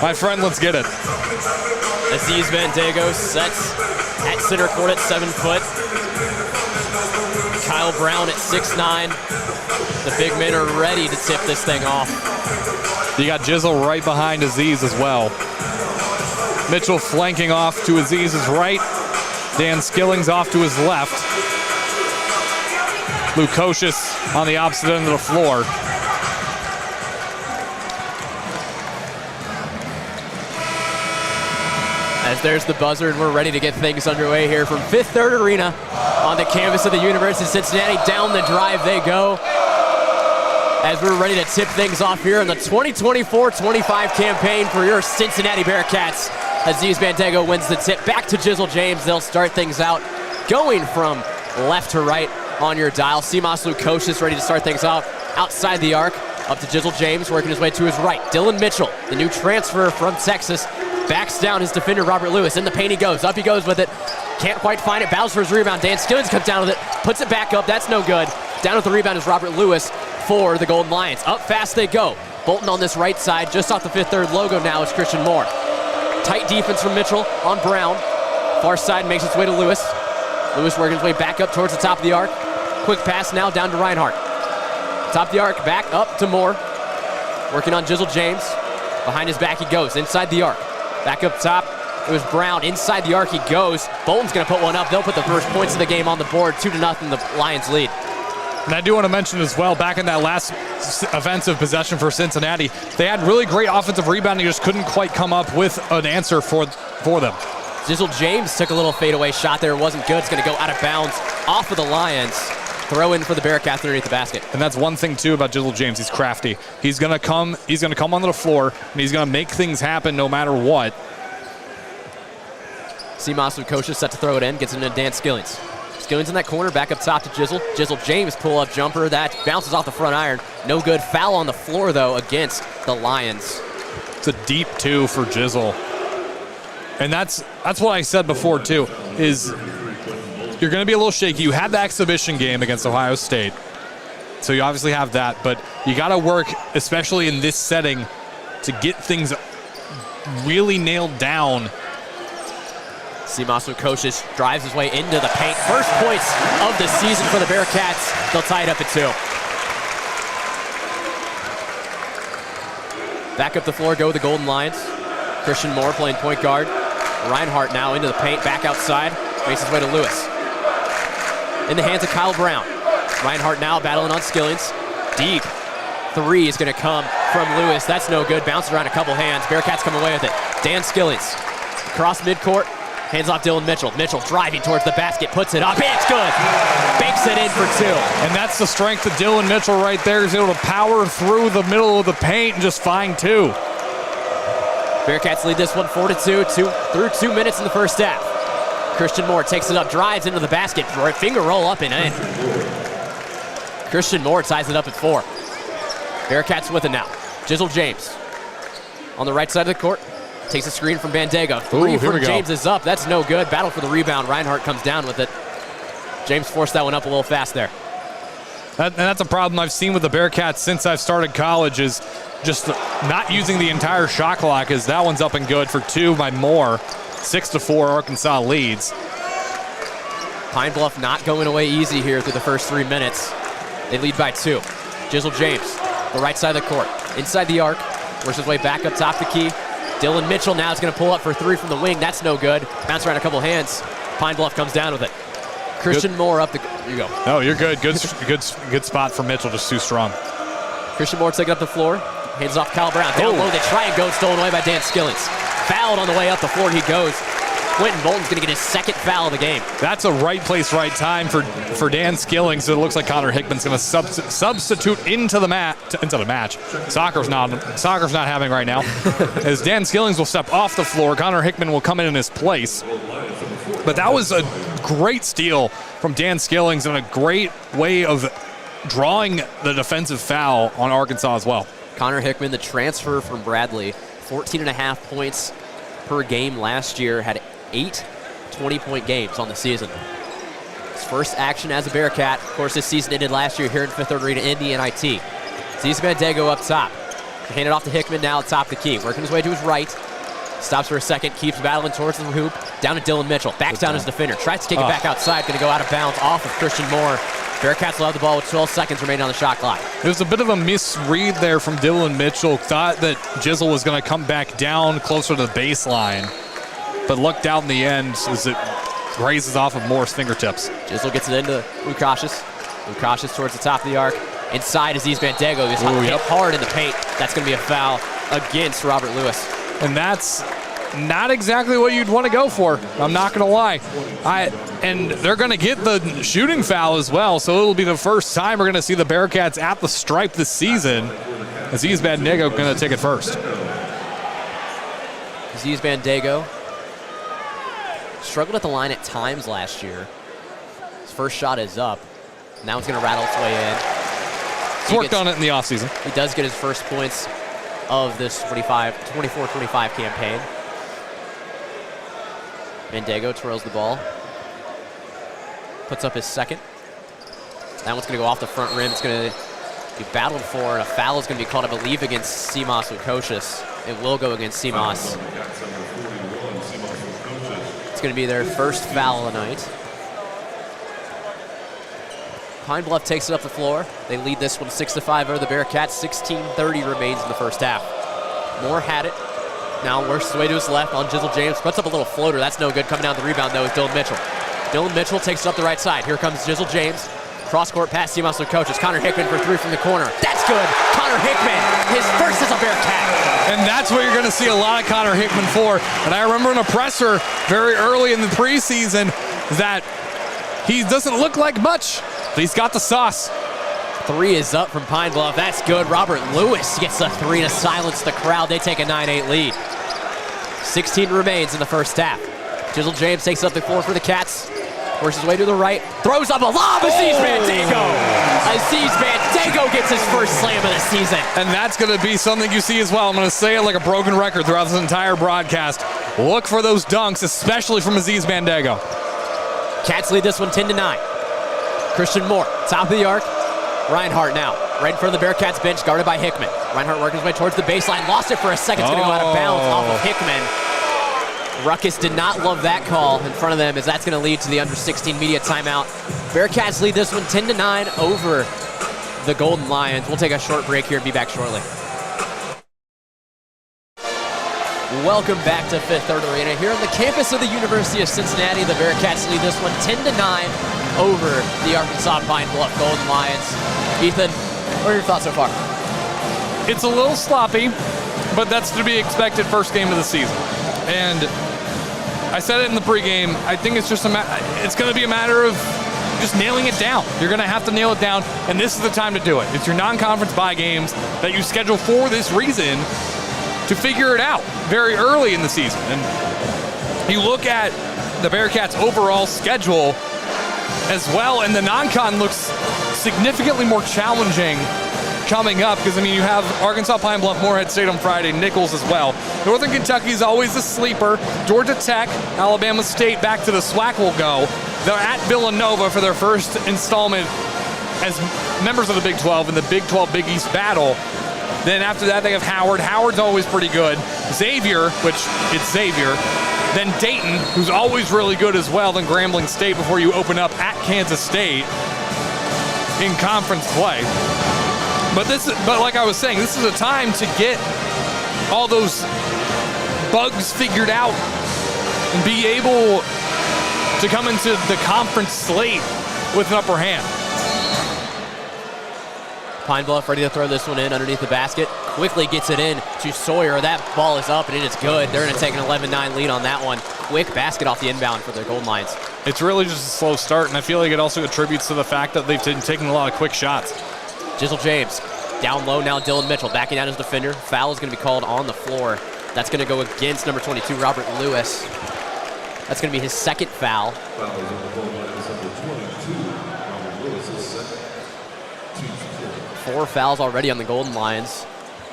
My friend, let's get it. Aziz Bandego sets at center court at 7 foot. Kyle Brown at 6'9". The big men are ready to tip this thing off. You got Jizzle right behind Aziz as well. Mitchell flanking off to Aziz's right. Dan Skillings off to his left. Lukosius on the opposite end of the floor. As there's the buzzer, and we're ready to get things underway here from Fifth Third Arena on the campus of the University of Cincinnati. Down the drive they go, as we're ready to tip things off here in the 2024-25 campaign for your Cincinnati Bearcats. Aziz Bandego wins the tip. Back to Jizzle James. They'll start things out going from left to right on your dial. Simas Lukosius ready to start things out outside the arc. Up to Jizzle James, working his way to his right. Dylan Mitchell, the new transfer from Texas, backs down his defender, Robert Lewis. In the paint he goes. Up he goes with it. Can't quite find it. Battles for his rebound. Dan Skillings comes down with it. Puts it back up. That's no good. Down with the rebound is Robert Lewis for the Golden Lions. Up fast they go. Bolton on this right side. Just off the Fifth Third logo now is Christian Moore. Tight defense from Mitchell on Brown. Far side makes its way to Lewis. Lewis working his way back up towards the top of the arc. Quick pass now down to Reinhardt. Top of the arc, back up to Moore. Working on Jizzle James. Behind his back he goes, inside the arc. Back up top, it was Brown. Inside the arc he goes. Bolton's gonna put one up. They'll put the first points of the game on the board. 2-0, the Lions lead. And I do want to mention as well, back in that last offensive possession for Cincinnati, they had really great offensive rebounding, just couldn't quite come up with an answer for them. Jizzle James took a little fadeaway shot there. It wasn't good. It's going to go out of bounds off of the Lions. Throw in for the Bearcats underneath the basket. And that's one thing, too, about Jizzle James. He's crafty. He's going to come onto the floor, and he's going to make things happen no matter what. Simas Lukosius set to throw it in. Gets it into Dan Skillings. Skillings in that corner, back up top to Jizzle. Jizzle James pull-up jumper. That bounces off the front iron. No good. Foul on the floor, though, against the Lions. It's a deep 2 for Jizzle. And that's what I said before, too, is you're going to be a little shaky. You had the exhibition game against Ohio State, so you obviously have that, but you got to work, especially in this setting, to get things really nailed down. Simas Lukosius drives his way into the paint. First points of the season for the Bearcats. They'll tie it up at 2. Back up the floor go the Golden Lions. Christian Moore playing point guard. Reinhardt now into the paint, back outside. Makes his way to Lewis. In the hands of Kyle Brown. Reinhardt now battling on Skillings. Deep 3 is going to come from Lewis. That's no good. Bounces around a couple hands. Bearcats come away with it. Dan Skillings. Across midcourt. Hands off Dylan Mitchell. Mitchell driving towards the basket. Puts it up. It's good. Banks it in for 2. And that's the strength of Dylan Mitchell right there. He's able to power through the middle of the paint and just find 2. Bearcats lead this one 4-2 through 2 minutes in the first half. Christian Moore takes it up, drives into the basket, finger roll up and in. Christian Moore ties it up at 4. Bearcats with it now. Jizzle James on the right side of the court. Takes a screen from Bandego. 3 from James is up. That's no good. Battle for the rebound. Reinhardt comes down with it. James forced that one up a little fast there. And that's a problem I've seen with the Bearcats since I've started college, is just not using the entire shot clock, as that one's up and good for 2 by Moore. 6-4 Arkansas leads. Pine Bluff not going away easy here through the first 3 minutes. They lead by 2. Jizzle James, the right side of the court. Inside the arc, works his way back up top the key. Dylan Mitchell now is going to pull up for 3 from the wing. That's no good. Bounce around a couple hands. Pine Bluff comes down with it. Christian Moore up the... Here you go. No, you're good. Good spot for Mitchell, just too strong. Christian Moore taking up the floor. Hands off Kyle Brown. Down low, they try and go. Stolen away by Dan Skillings. Fouled on the way up the floor. He goes. Quentin Bolton's going to get his 2nd foul of the game. That's a right place, right time for Dan Skillings. So it looks like Connor Hickman's going to substitute into the match. Soccer's not happening right now. As Dan Skillings will step off the floor, Connor Hickman will come in his place. But that was a great steal from Dan Skillings and a great way of drawing the defensive foul on Arkansas as well. Connor Hickman, the transfer from Bradley, 14.5 points per game last year, had 8 20-point games on the season. His first action as a Bearcat. Of course, this season ended last year here in Fifth Third Arena in the NIT. Aziz Bandego up top. Hand it off to Hickman now at top of the key. Working his way to his right. Stops for a second, keeps battling towards the hoop. Down to Dylan Mitchell. Backs down his defender. Tries to kick it back outside. Going to go out of bounds off of Christian Moore. Bearcats will have the ball with 12 seconds remaining on the shot clock. It was a bit of a misread there from Dylan Mitchell. Thought that Jizzle was going to come back down closer to the baseline, but looked out in the end as it grazes off of Moore's fingertips. Jizzle gets it into Lukashis. Lukashis towards the top of the arc. Inside Aziz Bandego. He's hit hard in the paint. That's going to be a foul against Robert Lewis. And that's not exactly what you'd want to go for. I'm not going to lie. And they're going to get the shooting foul as well, so it'll be the first time we're going to see the Bearcats at the stripe this season. Aziz Bandego going to take it first. Aziz Bandego struggled at the line at times last year. His first shot is up. Now it's going to rattle its way in. He's worked on it in the offseason. He does get his first points of this 24-25 campaign. Bandego twirls the ball. Puts up his second. That one's going to go off the front rim. It's going to be battled for, and a foul is going to be called, I believe, against Simas Lukosius. It will go against Simas. It's going to be their first foul of the night. Pine Bluff takes it up the floor. They lead this one 6-5 over the Bearcats. 16:30 remains in the first half. Moore had it. Now works his way to his left on Jizzle James. Puts up a little floater. That's no good. Coming down the rebound, though, is Dylan Mitchell. Dylan Mitchell takes it up the right side. Here comes Jizzle James. Cross-court pass, Simas Lukosius. Connor Hickman for three from the corner. That's good. Connor Hickman, his first as a Bearcat. And that's what you're going to see a lot of Connor Hickman for. And I remember in a presser very early in the preseason that he doesn't look like much, but he's got the sauce. Three is up from Pine Bluff. That's good. Robert Lewis gets the three to silence the crowd. They take a 9-8 lead. 16 remains in the first half. Jizzle James takes up the floor for the Cats. Works his way to the right. Throws up a lob. Aziz Bandego. Aziz Bandego gets his first slam of the season. And that's going to be something you see as well. I'm going to say it like a broken record throughout this entire broadcast. Look for those dunks, especially from Aziz Bandego. Cats lead this one 10-9. Christian Moore, top of the arc. Reinhardt now, right in front of the Bearcats bench, guarded by Hickman. Reinhardt working his way towards the baseline, lost it for a second. It's going to go out of bounds off of Hickman. Ruckus did not love that call in front of them, as that's going to lead to the under-16 media timeout. Bearcats lead this one 10-9 over the Golden Lions. We'll take a short break here and be back shortly. Welcome back to Fifth Third Arena. Here on the campus of the University of Cincinnati, the Bearcats lead this one 10-9 over the Arkansas Pine Bluff Golden Lions. Ethan, what are your thoughts so far? It's a little sloppy, but that's to be expected first game of the season. And I said it in the pregame, I think it's just it's going to be a matter of just nailing it down. You're going to have to nail it down, and this is the time to do it. It's your non-conference bye games that you schedule for this reason to figure it out very early in the season. And you look at the Bearcats' overall schedule as well, and the non-con looks significantly more challenging coming up, because, I mean, you have Arkansas, Pine Bluff, Morehead State on Friday, Nichols as well. Northern Kentucky is always a sleeper. Georgia Tech, Alabama State, back to the SWAC will go. They're at Villanova for their first installment as members of the Big 12 in the Big 12 Big East battle. Then after that, they have Howard. Howard's always pretty good. Xavier, which it's Xavier. Then Dayton, who's always really good as well. Then Grambling State before you open up at Kansas State in conference play. But like I was saying, this is a time to get all those bugs figured out and be able to come into the conference slate with an upper hand. Pine Bluff ready to throw this one in underneath the basket. Quickly gets it in to Sawyer. That ball is up and it is good. They're going to take an 11-9 lead on that one. Quick basket off the inbound for the Golden Lions. It's really just a slow start, and I feel like it also attributes to the fact that they've been taking a lot of quick shots. Jizzle James down low now. Dylan Mitchell backing out his defender. Foul is going to be called on the floor. That's going to go against number 22, Robert Lewis. That's going to be his second foul. Four fouls already on the Golden Lions.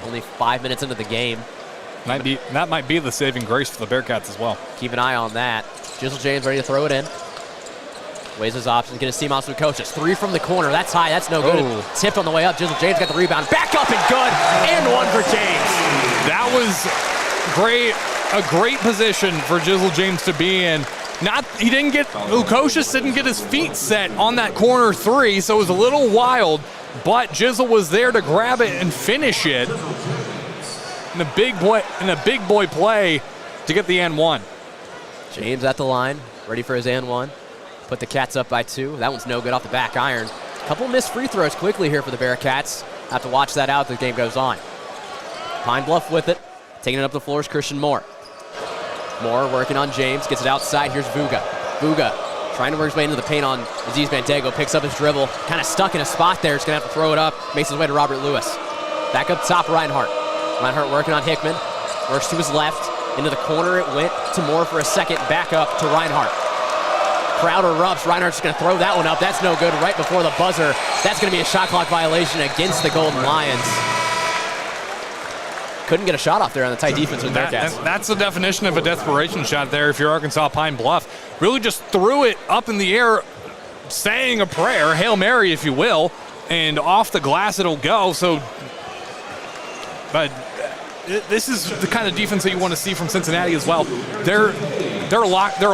Only 5 minutes into the game. That might be the saving grace for the Bearcats as well. Keep an eye on that. Jizzle James ready to throw it in. Weighs his options, get a Seamoss with coaches. 3 from the corner, that's high, that's no good. Oh. Tipped on the way up, Jizzle James got the rebound. Back up and good, and 1 for James. That was great, a great position for Jizzle James to be in. Lukosius didn't get his feet set on that corner 3, so it was a little wild, but Jizzle was there to grab it and finish it. In a big boy play to get the and 1. James at the line, ready for his and 1. Put the Cats up by 2. That one's no good off the back iron. A couple missed free throws quickly here for the Bearcats. Have to watch that out as the game goes on. Pine Bluff with it. Taking it up the floor is Christian Moore. Moore working on James, gets it outside. Here's Vuga. Vuga trying to work his way into the paint on Aziz Bandego. Picks up his dribble. Kind of stuck in a spot there. He's going to have to throw it up. Makes his way to Robert Lewis. Back up top, Reinhardt. Reinhardt working on Hickman. Works to his left. Into the corner it went to Moore for a second. Back up to Reinhardt. Crowd erupts. Reinhardt's going to throw that one up. That's no good right before the buzzer. That's going to be a shot clock violation against the Golden Lions. Couldn't get a shot off there on the tight defense with Bearcats. That's the definition of a desperation shot there if you're Arkansas Pine Bluff. Really just threw it up in the air, saying a prayer, Hail Mary if you will, and off the glass it'll go. So, but this is the kind of defense that you want to see from Cincinnati as well. They're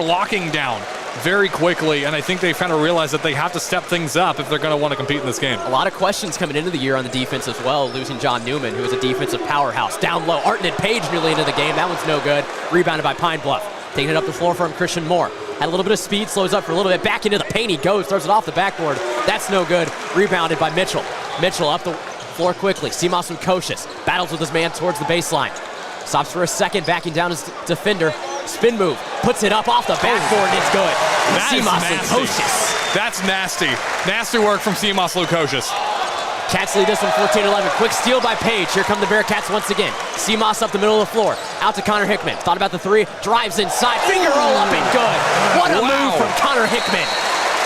locking down very quickly, and I think they've kind of realized that they have to step things up if they're going to want to compete in this game. A lot of questions coming into the year on the defense as well, losing John Newman, who is a defensive powerhouse. Down low, Arton and Page nearly into the game. That one's no good. Rebounded by Pine Bluff. Taking it up the floor from Christian Moore. Had a little bit of speed, slows up for a little bit. Back into the paint he goes, throws it off the backboard. That's no good. Rebounded by Mitchell. Mitchell up the floor quickly. Seamoss Lukosius battles with his man towards the baseline. Stops for a second, backing down his defender. Spin move, puts it up off the backboard, and it's good. Seamoss Lukosius. That's nasty. Nasty work from Seamoss Lukosius. Cats lead this one 14-11. Quick steal by Page. Here come the Bearcats once again. Seamoss up the middle of the floor. Out to Connor Hickman. Thought about the 3. Drives inside. Finger roll up and good. What a move from Connor Hickman.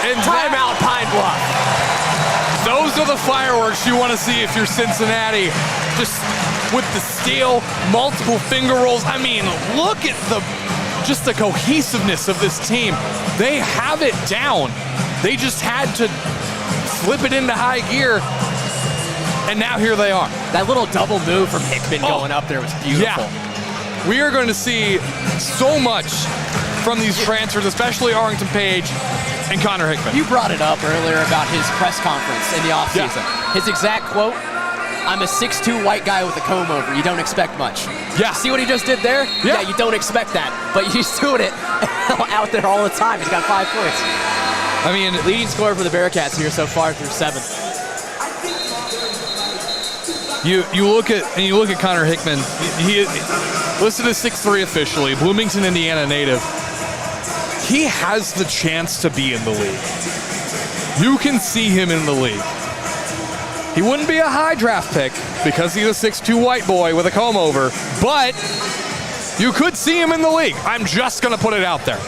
And timeout Pine Bluff. Those are the fireworks you want to see if you're Cincinnati. Just with the steal, multiple finger rolls. I mean, look at just the cohesiveness of this team. They have it down. They just had to flip it into high gear. And now here they are. That little double move from Hickman going up there was beautiful. Yeah. We are going to see so much from these transfers, especially Arlington Page and Connor Hickman. You brought it up earlier about his press conference in the offseason. Yeah. His exact quote, I'm a 6'2" white guy with a comb over. You don't expect much. Yeah. See what he just did there? Yeah. You don't expect that. But he's doing it out there all the time. He's got 5 points. I mean, leading scorer for the Bearcats here so far through 7. You look at Connor Hickman. He listed as 6'3" officially, Bloomington, Indiana native. He has the chance to be in the league. You can see him in the league. He wouldn't be a high draft pick because he's a 6'2" white boy with a comb over, but you could see him in the league. I'm just going to put it out there.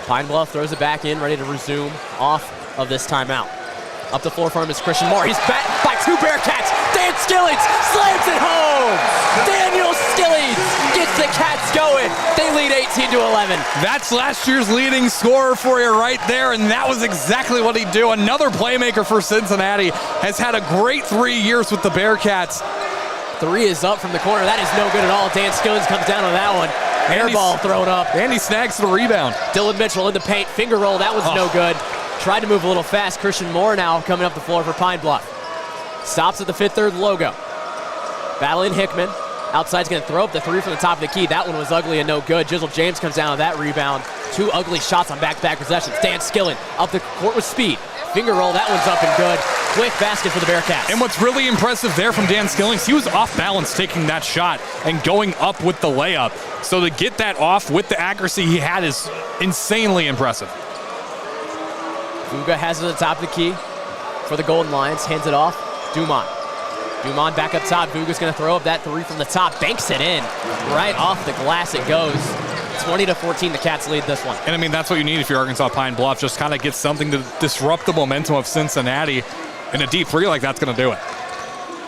Pine Bluff throws it back in, ready to resume off of this timeout. Up the floor for him is Christian Moore. He's back by 2 Bearcats. Dan Skillings slams it home. Daniel Skillings gets the Cats going. They lead 18-11. That's last year's leading scorer for you right there, and that was exactly what he'd do. Another playmaker for Cincinnati. Has had a great 3 years with the Bearcats. 3 is up from the corner. That is no good at all. Dan Skillings comes down on that one. Air ball thrown up. And he snags the rebound. Dylan Mitchell in the paint. Finger roll. That was no good. Tried to move a little fast. Christian Moore now coming up the floor for Pine Bluff. Stops at the 5'3" logo. Battling Hickman. Outside's going to throw up the 3 from the top of the key. That one was ugly and no good. Jizzle James comes down on that rebound. 2 ugly shots on back-to-back possessions. Dan Skillen up the court with speed. Finger roll. That one's up and good. Quick basket for the Bearcats. And what's really impressive there from Dan Skillings, he was off balance taking that shot and going up with the layup. So to get that off with the accuracy he had is insanely impressive. Vuga has it at the top of the key for the Golden Lions. Hands it off. Dumont. Dumont back up top. Vuga's going to throw up that 3 from the top. Banks it in. Right off the glass it goes. 20-14, the Cats lead this one. And I mean, that's what you need if you're Arkansas Pine Bluff. Just kind of get something to disrupt the momentum of Cincinnati. And a deep 3 like that's going to do it.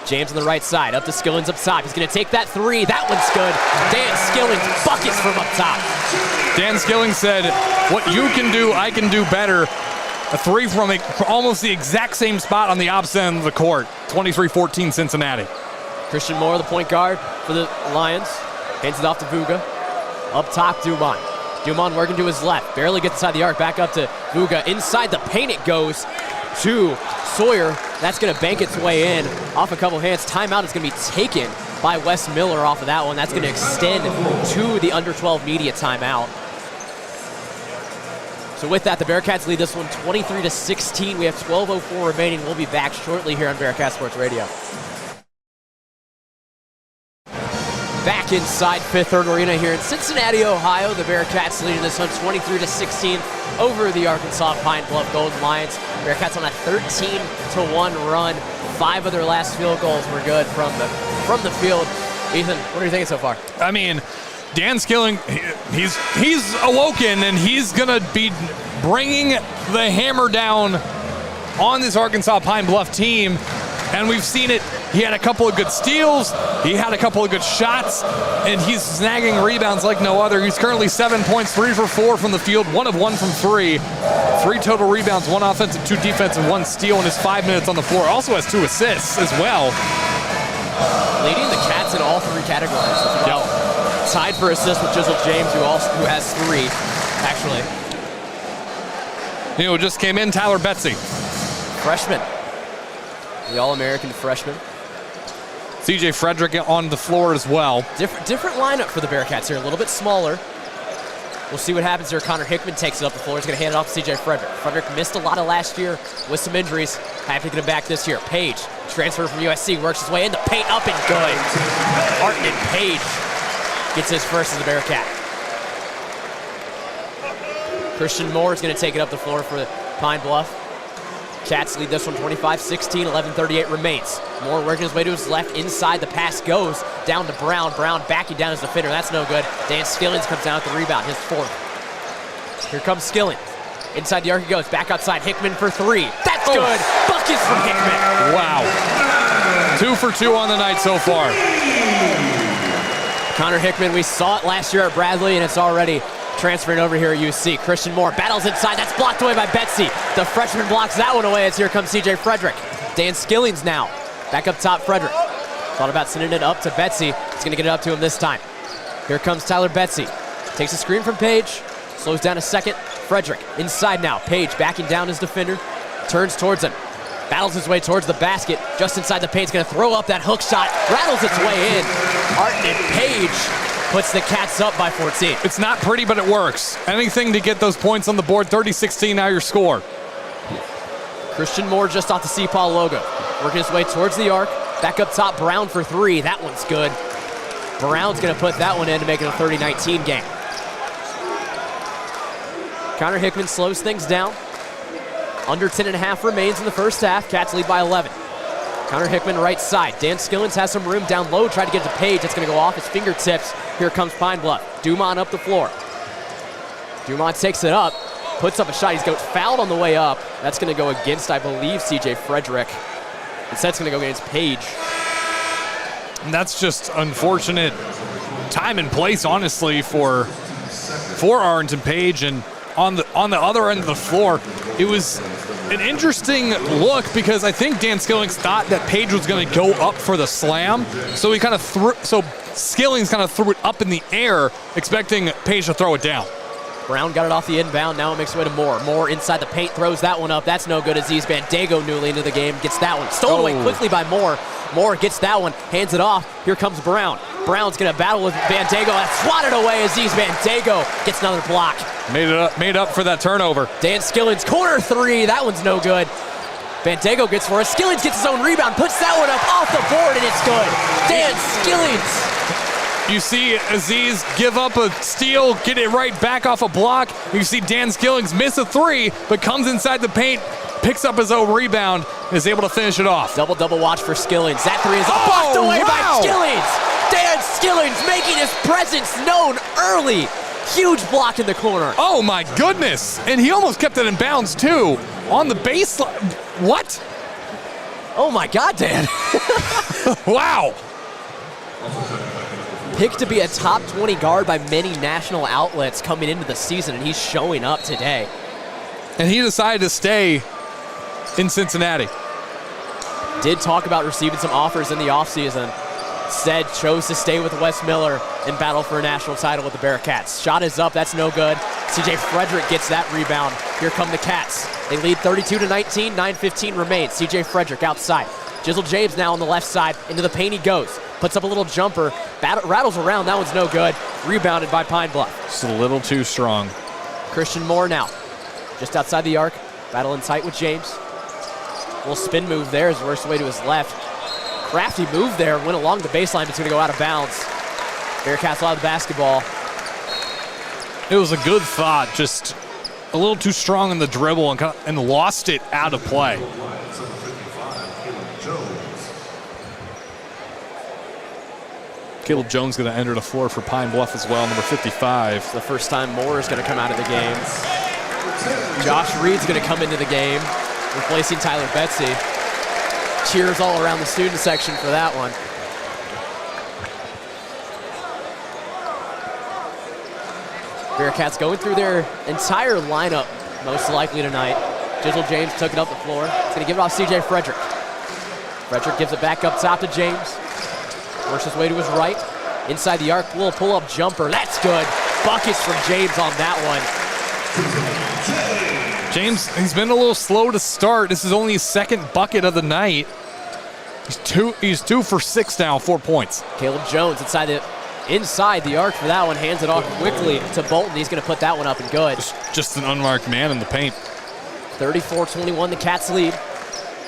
James on the right side, up to Skillings up top. He's gonna take that three, that one's good. Dan Skillings buckets from up top. Dan Skillings said, what you can do, I can do better. A three from almost the exact same spot on the opposite end of the court. 23-14 Cincinnati. Christian Moore, the point guard for the Lions. Hands it off to Vuga. Up top, Dumont. Dumont working to his left. Barely gets inside the arc. Back up to Vuga. Inside the paint it goes to Sawyer. That's going to bank its way in off a couple hands. Timeout is going to be taken by Wes Miller off of that one. That's going to extend to the under 12 media timeout. So with that, the Bearcats lead this one 23-16. We have 12:04 remaining. We'll be back shortly here on Bearcat Sports Radio. Back inside Fifth Third Arena here in Cincinnati, Ohio. The Bearcats leading this one 23-16 over the Arkansas Pine Bluff Golden Lions. Bearcats on a 13-1 run. 5 of their last field goals were good from the field. Ethan, what are you thinking so far? I mean, Dan Skilling, he's awoken, and he's gonna be bringing the hammer down on this Arkansas Pine Bluff team. And we've seen it. He had a couple of good steals. He had a couple of good shots, and he's snagging rebounds like no other. He's currently 7 points, 3 for 4 from the field, 1 of 1 from 3. 3 total rebounds, 1 offensive, 2 defensive, 1 steal in his 5 minutes on the floor. Also has 2 assists as well. Leading the Cats in all 3 categories as well. Yep. Tied for assists with Jizzle James, who has 3, actually. You know, just came in, Tyler Betsy. Freshman. The All-American freshman. CJ Frederick on the floor as well. Different lineup for the Bearcats here, a little bit smaller. We'll see what happens here. Connor Hickman takes it up the floor. He's going to hand it off to CJ Frederick. Frederick missed a lot of last year with some injuries. Happy to get him back this year. Page, transfer from USC, works his way in the paint, up and good. Arton Page gets his first as a Bearcat. Christian Moore is going to take it up the floor for Pine Bluff. Cats lead this one 25-16, 11:38 remains. Moore working his way to his left, inside the pass goes down to Brown. Brown backing down his defender, that's no good. Dan Skillings comes down with the rebound, his 4th. Here comes Skillings. Inside the arc he goes, back outside, Hickman for 3. That's good, buckets from Hickman. Wow, 2 for 2 on the night so far. Connor Hickman, we saw it last year at Bradley, and it's already transferring over here at UC. Christian Moore battles inside. That's blocked away by Betsy. The freshman blocks that one away as here comes CJ Frederick. Dan Skillings now. Back up top, Frederick. Thought about sending it up to Betsy. He's going to get it up to him this time. Here comes Tyler Betsy. Takes a screen from Page. Slows down a second. Frederick inside now. Page backing down his defender. Turns towards him. Battles his way towards the basket. Just inside the paint. He's going to throw up that hook shot. Rattles its way in. Arton and Page puts the Cats up by 14. It's not pretty, but it works. Anything to get those points on the board. 30-16 now your score. Christian Moore just off the CPAW logo. Working his way towards the arc. Back up top, Brown for 3. That one's good. Brown's going to put that one in to make it a 30-19 game. Connor Hickman slows things down. Under 10.5 remains in the first half. Cats lead by 11. Connor Hickman right side. Dan Skillings has some room down low. Tried to get to Page. That's going to go off his fingertips. Here comes Pine Bluff. Dumont up the floor. Dumont takes it up. Puts up a shot. He's got fouled on the way up. That's going to go against, I believe, CJ Frederick. Instead, it's going to go against Page. And that's just unfortunate time and place, honestly, for Arlington Page. And on the other end of the floor, it was an interesting look because I think Dan Skillings thought that Page was going to go up for the slam. So he kind of Skillings kind of threw it up in the air, expecting Page to throw it down. Brown got it off the inbound. Now it makes its way to Moore. Moore inside the paint, throws that one up. That's no good. Aziz Bandego newly into the game gets that one. Stolen away quickly by Moore. Moore gets that one, hands it off. Here comes Brown. Brown's going to battle with Bandego. That's swatted away. Aziz Bandego gets another block. Made up for that turnover. Dan Skillings, corner 3. That one's no good. Bandego gets for it. Skillings gets his own rebound, puts that one up off the board, and it's good. Dan Skillings. You see Aziz give up a steal, get it right back off a block. You see Dan Skillings miss a 3, but comes inside the paint, picks up his own rebound, is able to finish it off. Double watch for Skillings. That 3 is blocked away by Skillings. Dan Skillings making his presence known early. Huge block in the corner. Oh my goodness. And he almost kept it in bounds too. On the baseline. What? Oh my God, Dan. Wow. Picked to be a top 20 guard by many national outlets coming into the season, and he's showing up today. And he decided to stay in Cincinnati. Did talk about receiving some offers in the offseason. Said chose to stay with Wes Miller and battle for a national title with the Bearcats. Shot is up, that's no good. CJ Frederick gets that rebound. Here come the Cats. They lead 32-19, 9:15 remains. CJ Frederick outside. Jizzle James now on the left side. Into the paint he goes. Puts up a little jumper. Rattles around, that one's no good. Rebounded by Pine Bluff. Just a little too strong. Christian Moore now. Just outside the arc. Battling tight with James. Little spin move there as he works away to his left. Crafty move there, went along the baseline, but it's gonna go out of bounds. Bearcats will have the basketball. It was a good thought, just a little too strong in the dribble and lost it out of play. Caleb Jones going to enter the floor for Pine Bluff as well, number 55. It's the first time Moore is going to come out of the game. Josh Reed's going to come into the game, replacing Tyler Betsy. Cheers all around the student section for that one. Bearcats going through their entire lineup, most likely tonight. Jizzle James took it up the floor. He's going to give it off C.J. Frederick. Frederick gives it back up top to James. Works his way to his right. Inside the arc, little pull-up jumper. That's good. Buckets from James on that one. James, he's been a little slow to start. This is only his second bucket of the night. He's 2 for 6 now, 4 points. Caleb Jones inside the arc for that one. Hands it off quickly to Bolton. He's going to put that one up and good. Just an unmarked man in the paint. 34-21, the Cats lead.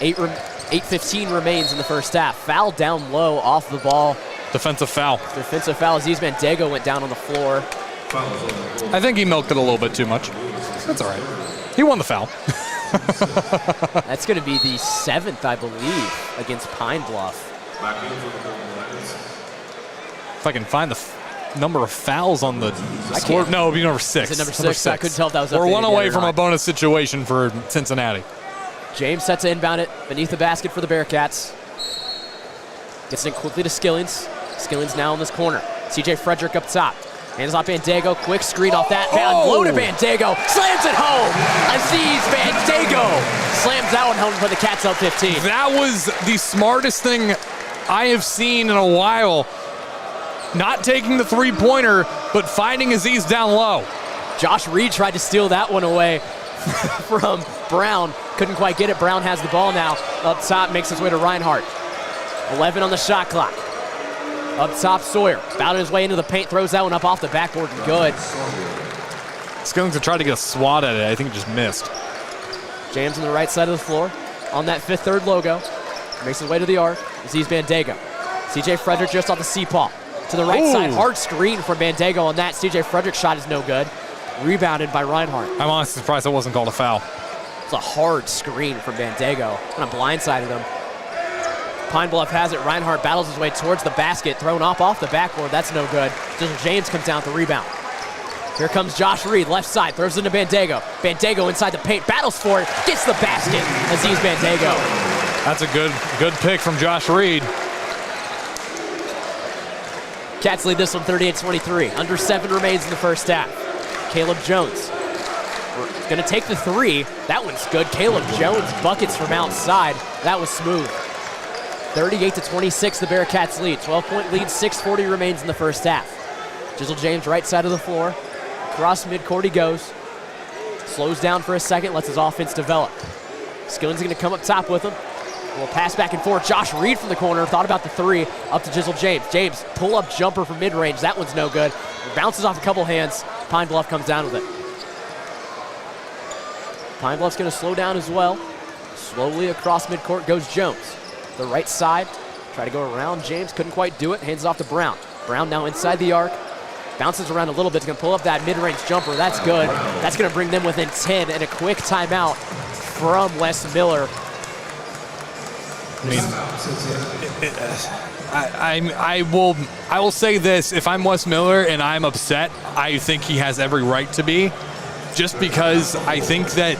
8:15 remains in the first half. Foul down low off the ball. Defensive foul. Defensive foul. Aziz Bandego went down on the floor. I think he milked it a little bit too much. That's all right. He won the foul. That's going to be the 7th, I believe, against Pine Bluff. If I can find the number of fouls on the score. No, it'll be number 6. Is it number 6? I couldn't tell if that was We're updated one away yet or from not. a bonus situation for Cincinnati. James set to inbound it beneath the basket for the Bearcats. Gets it quickly to Skillings. Skillings now in this corner. CJ Frederick up top. Hands off Bandego. Quick screen off that. Low to Bandego. Slams it home. Aziz Bandego slams that one home to put the Cats up 15. That was the smartest thing I have seen in a while. Not taking the three-pointer, but finding Aziz down low. Josh Reed tried to steal that one away from Brown. Couldn't quite get it. Brown has the ball now. Up top, makes his way to Reinhardt. 11 on the shot clock. Up top, Sawyer. Battled his way into the paint. Throws that one up off the backboard and good. Skillings tried to get a swat at it. I think it just missed. James on the right side of the floor. On that 5th third logo. Makes his way to the arc. Aziz Bandego. CJ Frederick just off the C-paw. To the right side. Hard screen from Bandego on that. CJ Frederick's shot is no good. Rebounded by Reinhardt. I'm honestly surprised that wasn't called a foul. It's a hard screen from Bandego. Kind of blindsided him. Pine Bluff has it. Reinhardt battles his way towards the basket. Thrown off the backboard. That's no good. Jizzle James comes down with the rebound. Here comes Josh Reed, left side. Throws it into Bandego. Bandego inside the paint. Battles for it. Gets the basket. Aziz Bandego. That's a good pick from Josh Reed. Cats lead this one 38-23. Under 7 remains in the first half. Caleb Jones. Going to take the 3. That one's good. Caleb Jones buckets from outside. That was smooth. 38-26, the Bearcats lead. 12-point lead, 6:40 remains in the first half. Jizzle James right side of the floor. Across midcourt he goes. Slows down for a second, lets his offense develop. Skillings going to come up top with him. We'll pass back and forth. Josh Reed from the corner, thought about the 3. Up to Jizzle James. James, pull-up jumper from mid-range. That one's no good. Bounces off a couple hands. Pine Bluff comes down with it. Pine Bluff's going to slow down as well. Slowly across midcourt goes Jones. The right side, try to go around James, couldn't quite do it. Hands it off to Brown. Brown now inside the arc. Bounces around a little bit, going to pull up that mid-range jumper. That's good. That's going to bring them within 10, and a quick timeout from Wes Miller. I will say this: if I'm Wes Miller and I'm upset, I think he has every right to be, just because I think that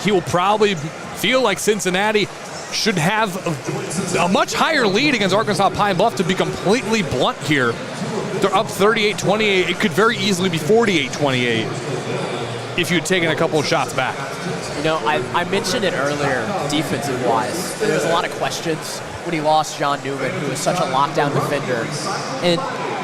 he will probably feel like Cincinnati should have a much higher lead against Arkansas Pine Bluff. To be completely blunt here, they're up 38-28. It could very easily be 48-28 if you'd taken a couple of shots back. You know, I mentioned it earlier, defensive-wise. There's a lot of questions when he lost John Newman, who is such a lockdown defender. And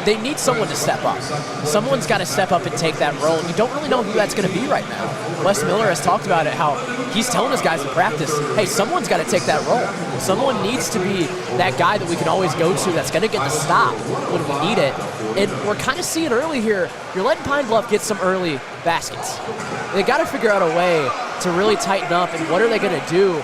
they need someone to step up. Someone's got to step up and take that role. And you don't really know who that's going to be right now. Wes Miller has talked about it, how he's telling his guys in practice, hey, someone's got to take that role. Someone needs to be that guy that we can always go to that's going to get the stop when we need it. And we're kind of seeing early here, you're letting Pine Bluff get some early baskets. They got to figure out a way to really tighten up, and what are they going to do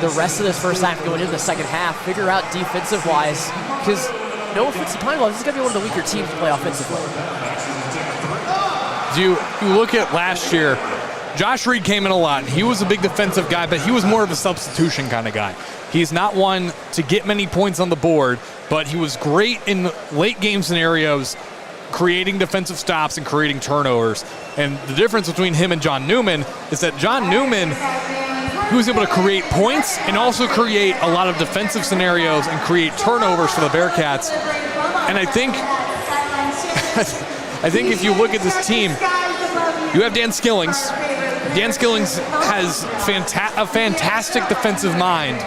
the rest of this first half going into the second half, figure out defensive-wise, because no offense to Pine Bluff, this is going to be one of the weaker teams to play offensively. You look at last year, Josh Reed came in a lot. He was a big defensive guy, but he was more of a substitution kind of guy. He's not one to get many points on the board, but he was great in late game scenarios, creating defensive stops and creating turnovers. And the difference between him and John Newman is that John Newman, he was able to create points and also create a lot of defensive scenarios and create turnovers for the Bearcats. And I think if you look at this team, you have Dan Skillings. Dan Skillings has a fantastic defensive mind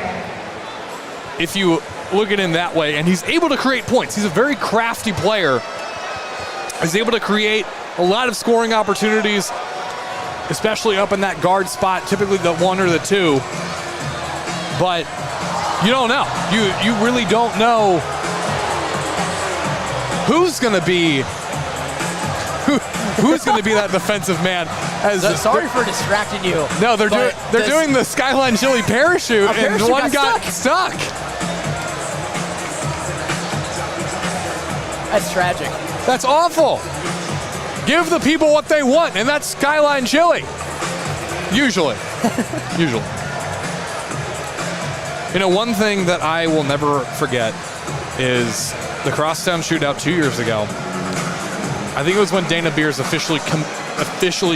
if you look at him that way, and he's able to create points. He's a very crafty player. He's able to create a lot of scoring opportunities, especially up in that guard spot, typically the 1 or the 2. But you don't know. You really don't know who's going to be that defensive man. Sorry for distracting you. No, they're doing the Skyline Chili parachute, and one got stuck. That's tragic. That's awful. Give the people what they want, and that's Skyline Chili. Usually. You know, one thing that I will never forget is the Crosstown shootout 2 years ago. I think it was when Dana Beers officially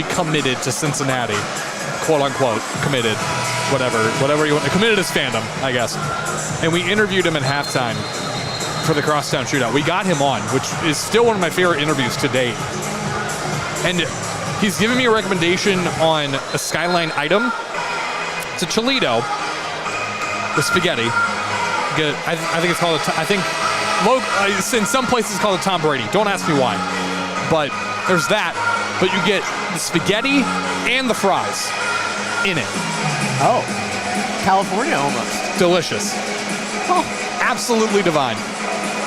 committed to Cincinnati, quote unquote, committed, whatever you want, committed his fandom, I guess. And we interviewed him at halftime for the Crosstown shootout. We got him on, which is still one of my favorite interviews to date. And he's giving me a recommendation on a Skyline item. It's a Chilito with spaghetti. I think it's called in some places it's called a Tom Brady. Don't ask me why. But there's that. But you get the spaghetti and the fries in it. Oh, California almost. Delicious. Oh. Absolutely divine.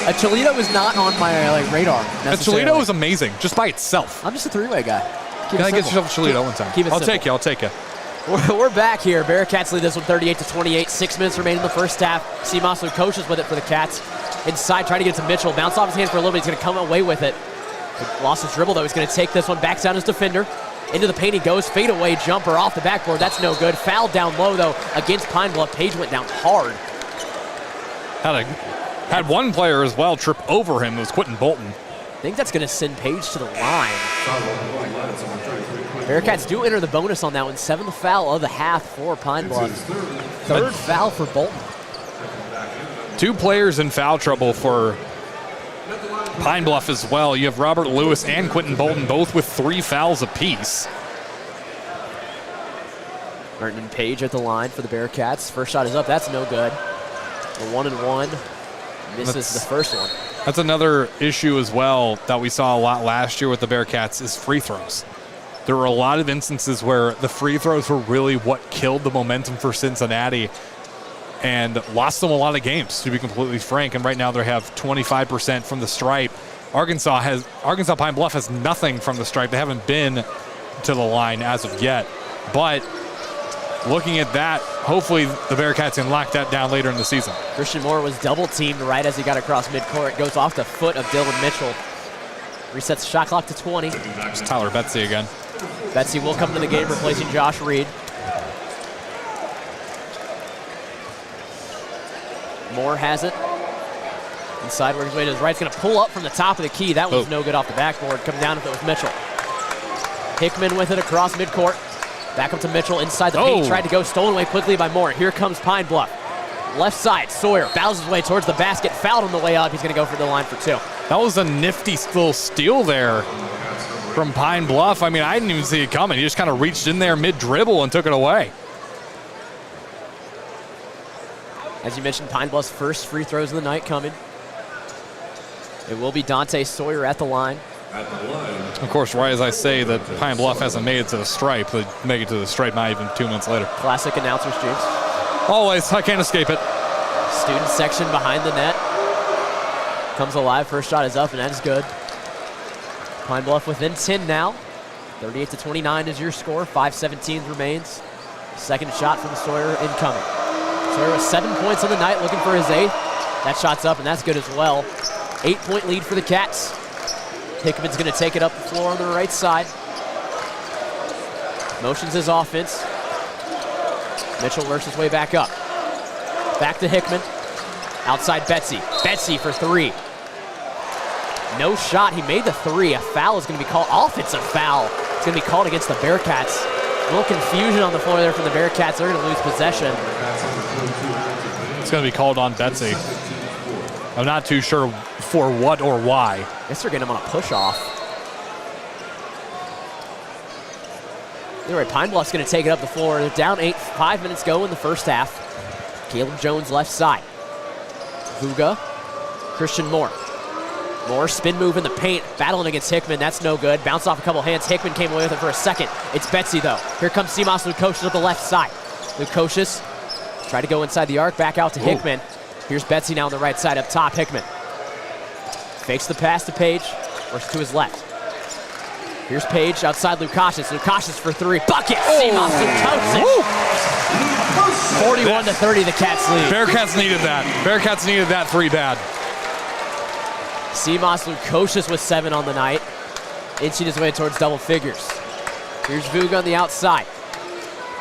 A Chilito is not on my radar. A Chilito is amazing, just by itself. I'm just a three-way guy. Gotta get yourself a Chilito one time. I'll take you. We're back here. Bearcats lead this one 38-28. 6 minutes remaining in the first half. Seamoss coaches with it for the Cats. Inside, trying to get to Mitchell. Bounce off his hands for a little bit. He's going to come away with it. Lost his dribble, though. He's going to take this one. Backs down his defender. Into the paint he goes. Fadeaway jumper off the backboard. That's no good. Foul down low, though, against Pine Bluff. Page went down hard. Had one player as well trip over him. It was Quentin Bolton. I think that's going to send Page to the line. Bearcats do enter the bonus on that one. 7th foul of the half for Pine Bluff. 3rd foul for Bolton. 2 players in foul trouble for Pine Bluff as well. You have Robert Lewis and Quentin Bolton both with 3 fouls apiece. Martin and Page at the line for the Bearcats. First shot is up. That's no good. The 1-and-1 misses the first one. That's another issue as well that we saw a lot last year with the Bearcats is free throws. There were a lot of instances where the free throws were really what killed the momentum for Cincinnati and lost them a lot of games, to be completely frank. And right now they have 25% from the stripe. Arkansas Pine Bluff has nothing from the stripe. They haven't been to the line as of yet. But looking at that, hopefully the Bearcats can lock that down later in the season. Christian Moore was double teamed right as he got across midcourt. Goes off the foot of Dylan Mitchell. Resets the shot clock to 20. It's Tyler Betsy again. Betsy will come to the game, replacing Josh Reed. Moore has it. Inside, works his way to his right. He's going to pull up from the top of the key. That was no good off the backboard. Come down if it was Mitchell. Hickman with it across midcourt. Back up to Mitchell inside the paint. Tried to go, stolen away quickly by Moore. Here comes Pine Bluff. Left side, Sawyer battles his way towards the basket, fouled on the way up. He's going to go for the line for 2. That was a nifty little steal there from Pine Bluff. I mean, I didn't even see it coming. He just kind of reached in there mid-dribble and took it away. As you mentioned, Pine Bluff's first free throws of the night coming. It will be Dante Sawyer at the line. Of course, right as I say that Pine Bluff hasn't made it to the stripe, they make it to the stripe not even 2 minutes later. Classic announcers, James. Always, I can't escape it. Student section behind the net. Comes alive, first shot is up, and that is good. Pine Bluff within 10 now. 38-29 is your score, 5:17 remains. Second shot from Sawyer incoming. Sawyer with 7 points on the night, looking for his 8th. That shot's up, and that's good as well. 8-point lead for the Cats. Hickman's gonna take it up the floor on the right side. Motions his offense. Mitchell works his way back up. Back to Hickman. Outside Betsy. Betsy for 3. No shot, he made the 3. A foul is gonna be called, offensive foul. It's gonna be called against the Bearcats. A little confusion on the floor there from the Bearcats. They're gonna lose possession. It's gonna be called on Betsy. I'm not too sure for what or why. I guess they're getting him on a push-off. Anyway, Pine Bluff's going to take it up the floor. They're down 8, 5 minutes go in the first half. Caleb Jones left side. Vuga, Christian Moore. Moore spin move in the paint, battling against Hickman. That's no good. Bounce off a couple hands. Hickman came away with it for a second. It's Betsy, though. Here comes Simas Lukosius up the left side. Lukosius try to go inside the arc, back out to Hickman. Here's Betsy now on the right side up top. Hickman fakes the pass to Page, works to his left. Here's Page outside Lukosius. Lukosius for 3. Bucket! Simas Lukosius! 41-30, the Cats lead. Bearcats needed that. Bearcats needed that 3 bad. Simas Lukosius with 7 on the night, inching his way towards double figures. Here's Vuga on the outside.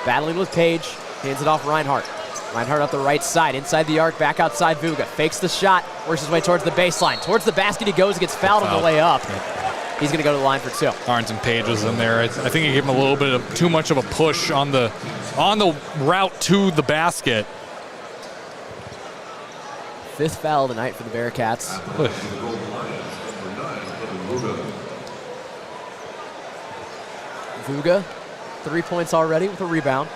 Battling with Page, hands it off Reinhardt. Reinhardt up the right side, inside the arc, back outside Vuga. Fakes the shot, works his way towards the baseline. Towards the basket he goes, gets fouled on the way up. He's gonna go to the line for 2. Arnton Page was in there. I think he gave him a little bit of too much of a push on the route to the basket. 5th foul of the night for the Bearcats. Vuga, 3 points already with a rebound.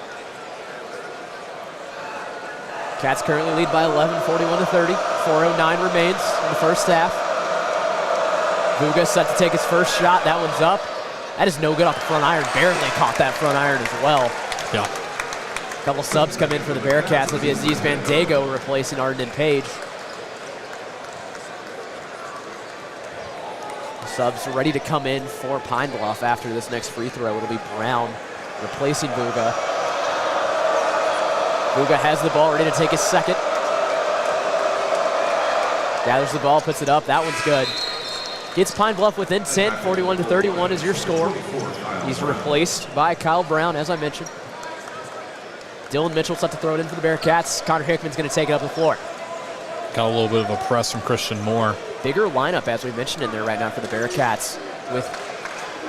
Cats currently lead by 11, 41-30. 4:09 remains in the first half. Vuga set to take his first shot. That one's up. That is no good off the front iron. Barely caught that front iron as well. Yeah. A couple subs come in for the Bearcats. It'll be Aziz Bandego replacing Arden Page. Subs ready to come in for Pine Bluff after this next free throw. It'll be Brown replacing Vuga. Vuga has the ball, ready to take his second. Gathers the ball, puts it up. That one's good. Gets Pine Bluff within 10, 41-31 is your score. He's replaced by Kyle Brown, as I mentioned. Dylan Mitchell set to throw it in for the Bearcats. Connor Hickman's going to take it up the floor. Got a little bit of a press from Christian Moore. Bigger lineup, as we mentioned, in there right now for the Bearcats, with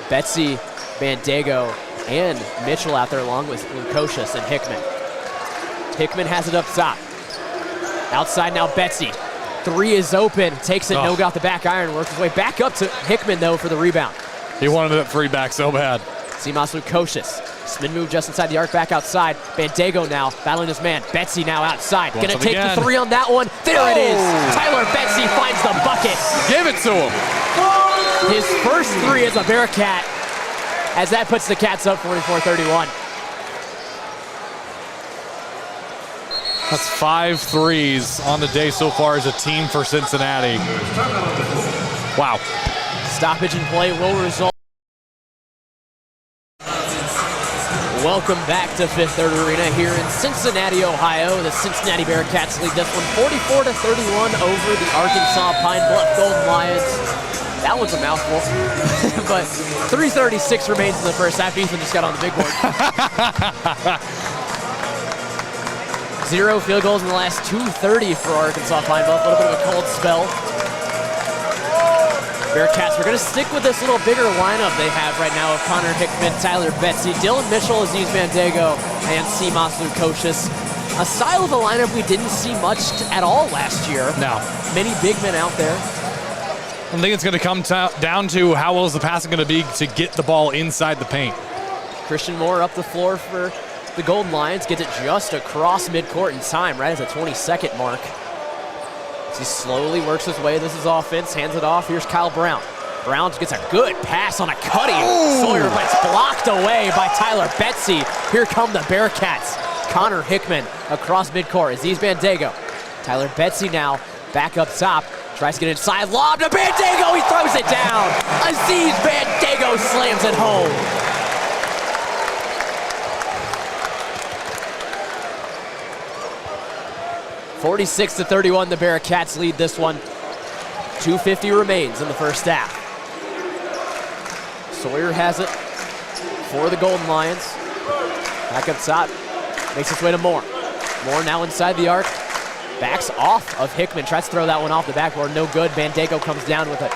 Betsy, Bandego, and Mitchell out there along with Lukosius and Hickman. Hickman has it up top. Outside now, Betsy. 3 is open, takes it, no good off the back iron, works his way back up to Hickman, though, for the rebound. He wanted that 3 back so bad. Simas Lukosius. Spin move just inside the arc, back outside. Bandego now, battling his man. Betsy now outside. Gonna take the 3 on that one. There it is. Tyler Betsy finds the bucket. Give it to him. His first 3 as a Bearcat, as that puts the Cats up 44-31. That's 5 threes on the day so far as a team for Cincinnati. Wow. Stoppage in play will result. Welcome back to Fifth Third Arena here in Cincinnati, Ohio. The Cincinnati Bearcats lead this one 44-31 over the Arkansas Pine Bluff Golden Lions. That one's a mouthful. But 3:36 remains in the first half. Ethan just got on the big board. 0 field goals in the last 2:30 for Arkansas Pine Bluff. A little bit of a cold spell. Bearcats, we're going to stick with this little bigger lineup they have right now of Connor Hickman, Tyler Betsy, Dylan Mitchell, Aziz Bandego, and Simas Lukosius. A style of a lineup we didn't see much at all last year. No. Many big men out there. I think it's going to come down to how well is the passing going to be to get the ball inside the paint. Christian Moore up the floor for the Golden Lions. Gets it just across midcourt in time, right at the 22nd mark. As he slowly works his way. This is offense. Hands it off. Here's Kyle Brown. Brown gets a good pass on a cutting Sawyer, but it's blocked away by Tyler Betsy. Here come the Bearcats. Connor Hickman across midcourt. Aziz Bandego. Tyler Betsy now back up top. Tries to get inside. Lob to Bandego. He throws it down. Aziz Bandego slams it home. (46-31), the Bearcats lead this one. 2:50 remains in the first half. Sawyer has it for the Golden Lions. Back up top, makes his way to Moore. Moore now inside the arc, backs off of Hickman, tries to throw that one off the backboard, no good. Bandego comes down with it.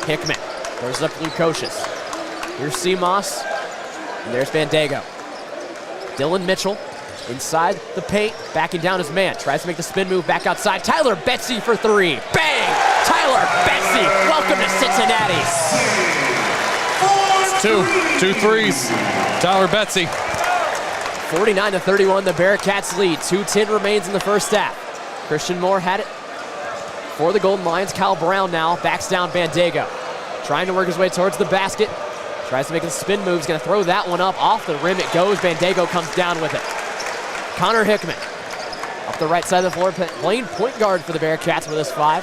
Hickman throws it up to Lukosius. Here's Seamoss, and there's Bandego. Dylan Mitchell inside the paint, backing down his man. Tries to make the spin move back outside. Tyler Betsy for three. Bang! Tyler Betsy, welcome to Cincinnati. It's two threes. Tyler Betsy. 49-31, the Bearcats lead. 2:10 remains in the first half. Christian Moore had it for the Golden Lions. Kyle Brown now backs down Bandego. Trying to work his way towards the basket. Tries to make a spin move. He's going to throw that one up. Off the rim it goes. Bandego comes down with it. Connor Hickman up the right side of the floor, playing point guard for the Bearcats with this 5.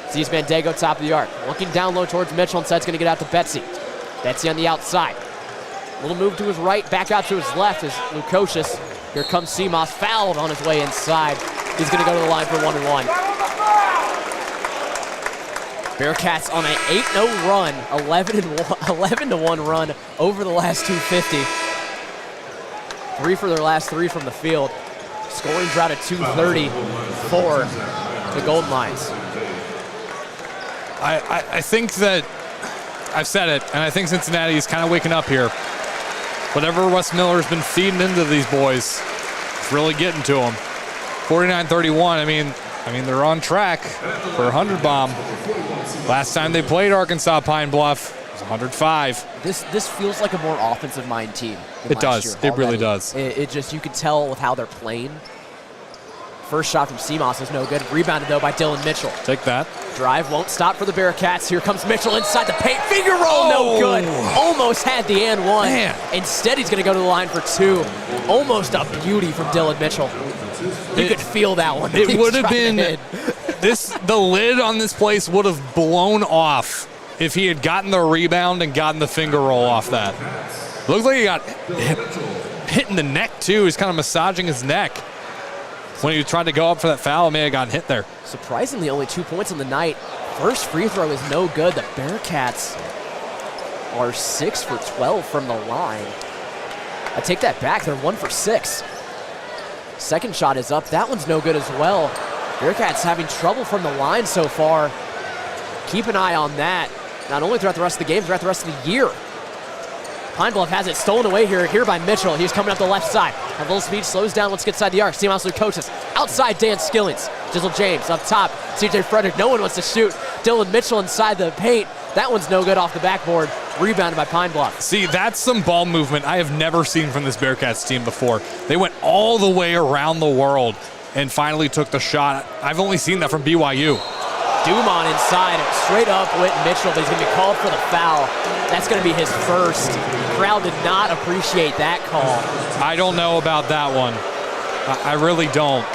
Sees Bandego top of the arc. Looking down low towards Mitchell. Inside's going to get out to Betsy. Betsy on the outside. Little move to his right, back out to his left is Lukosius. Here comes Seamoss, fouled on his way inside. He's going to go to the line for 1-1. Bearcats on an 8-0 run, 11-1 run over the last 250. 3 for their last 3 from the field. Scoring drought at 230 for the Golden Lions. I think that, I've said it, and I think Cincinnati is kind of waking up here. Whatever Wes Miller's been feeding into these boys, it's really getting to them. 49-31, I mean they're on track for a 100 bomb. Last time they played Arkansas Pine Bluff, it was 105. This feels like a more offensive mind team. It does. It really does. It just, you can tell with how they're playing. First shot from Seamoss is no good. Rebounded though by Dylan Mitchell. Take that. Drive won't stop for the Bearcats. Here comes Mitchell inside the paint. Finger roll, no good. Almost had the and one. Man. Instead, he's going to go to the line for 2. Almost a beauty from Dylan Mitchell. You could feel that one. It would have been the lid on this place would have blown off if he had gotten the rebound and gotten the finger roll off that. Looks like he got hit in the neck too. He's kind of massaging his neck. When he tried to go up for that foul, may have gotten hit there. Surprisingly, only 2 points on the night. First free throw is no good. The Bearcats are 6 for 12 from the line. I take that back. They're 1 for 6. Second shot is up. That one's no good as well. Bearcats having trouble from the line so far. Keep an eye on that. Not only throughout the rest of the game, throughout the rest of the year. Pine Bluff has it stolen away here by Mitchell. He's coming up the left side. A little speed, slows down once gets inside the arc. Seamoss Lukosius. Outside, Dan Skillings. Jizzle James up top. CJ Frederick, no one wants to shoot. Dylan Mitchell inside the paint. That one's no good off the backboard. Rebounded by Pine Bluff. See, that's some ball movement I have never seen from this Bearcats team before. They went all the way around the world and finally took the shot. I've only seen that from BYU. Dumont inside, straight up with Mitchell, but he's going to be called for the foul. That's going to be his first. Crowd did not appreciate that call. I don't know about that one. I really don't.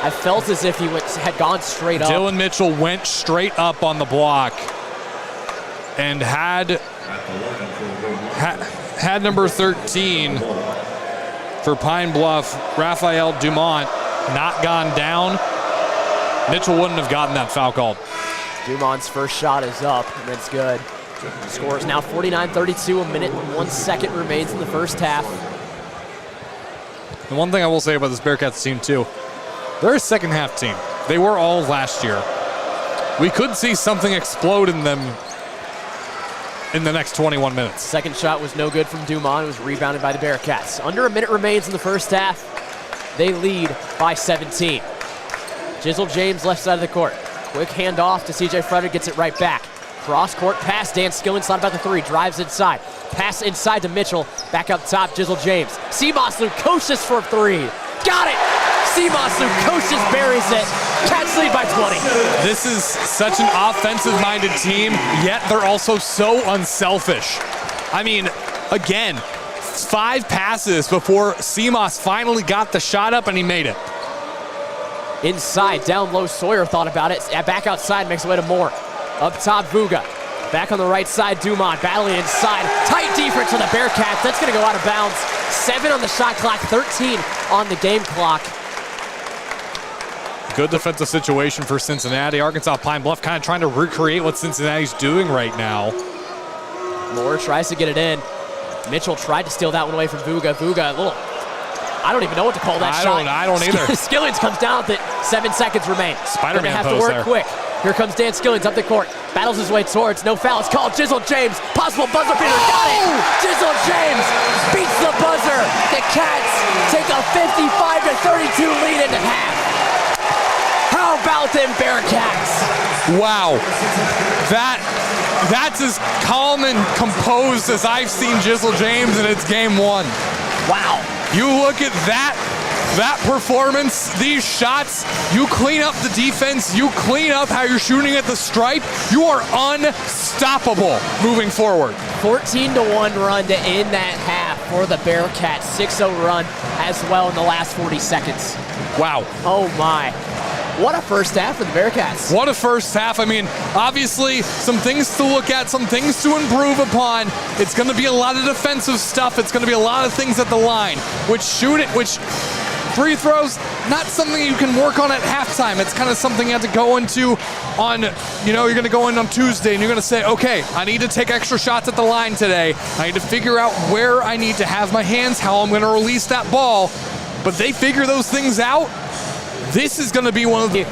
I felt as if he had gone straight up. Dylan Mitchell went straight up on the block and had number 13 for Pine Bluff, Raphael Dumont, not gone down, Mitchell wouldn't have gotten that foul called. Dumont's first shot is up, and that's good. Score is now 49-32, 1 minute and 1 second remains in the first half. The one thing I will say about this Bearcats team too, they're a second half team. They were all last year. We could see something explode in them in the next 21 minutes. Second shot was no good from Dumont. It was rebounded by the Bearcats. Under a minute remains in the first half. They lead by 17. Jizzle James left side of the court. Quick handoff to CJ Frederick, gets it right back. Cross court pass, Dan Skilling's thought about the three, drives inside. Pass inside to Mitchell, back up top, Jizzle James. Seamoss Lukosius for three. Got it! Seamoss Lukosius buries it. Cats lead by 20. This is such an offensive-minded team, yet they're also so unselfish. I mean, again, 5 passes before Seamoss finally got the shot up and he made it. Inside, down low, Sawyer thought about it. Back outside, makes way to Moore. Up top, Vuga. Back on the right side, Dumont battling inside. Tight defense for the Bearcats. That's going to go out of bounds. 7 on the shot clock, 13 on the game clock. Good defensive situation for Cincinnati. Arkansas Pine Bluff kind of trying to recreate what Cincinnati's doing right now. Moore tries to get it in. Mitchell tried to steal that one away from Vuga. Vuga, a little, I don't even know what to call that shot. I don't either. Skillings comes down with it. 7 seconds remain. Spider-Man have pose to work there. quick. Here comes Dan Skillings up the court. Battles his way towards. No foul. It's called. Jizzle James. Possible buzzer beater. Got it. Jizzle James beats the buzzer. The Cats take a 55-32 lead into half. How about them Bearcats? Wow. That's as calm and composed as I've seen Jizzle James, and it's game 1. Wow. You look at that performance, these shots, you clean up the defense, you clean up how you're shooting at the stripe, you are unstoppable moving forward. 14-1 run to end that half for the Bearcats. 6-0 run as well in the last 40 seconds. Wow. Oh my. What a first half for the Bearcats. What a first half. I mean, obviously, some things to look at, some things to improve upon. It's going to be a lot of defensive stuff. It's going to be a lot of things at the line, which free throws, not something you can work on at halftime. It's kind of something you have to go into on, you're going to go in on Tuesday and you're going to say, okay, I need to take extra shots at the line today. I need to figure out where I need to have my hands, how I'm going to release that ball. But they figure those things out. This is going to be one of the... To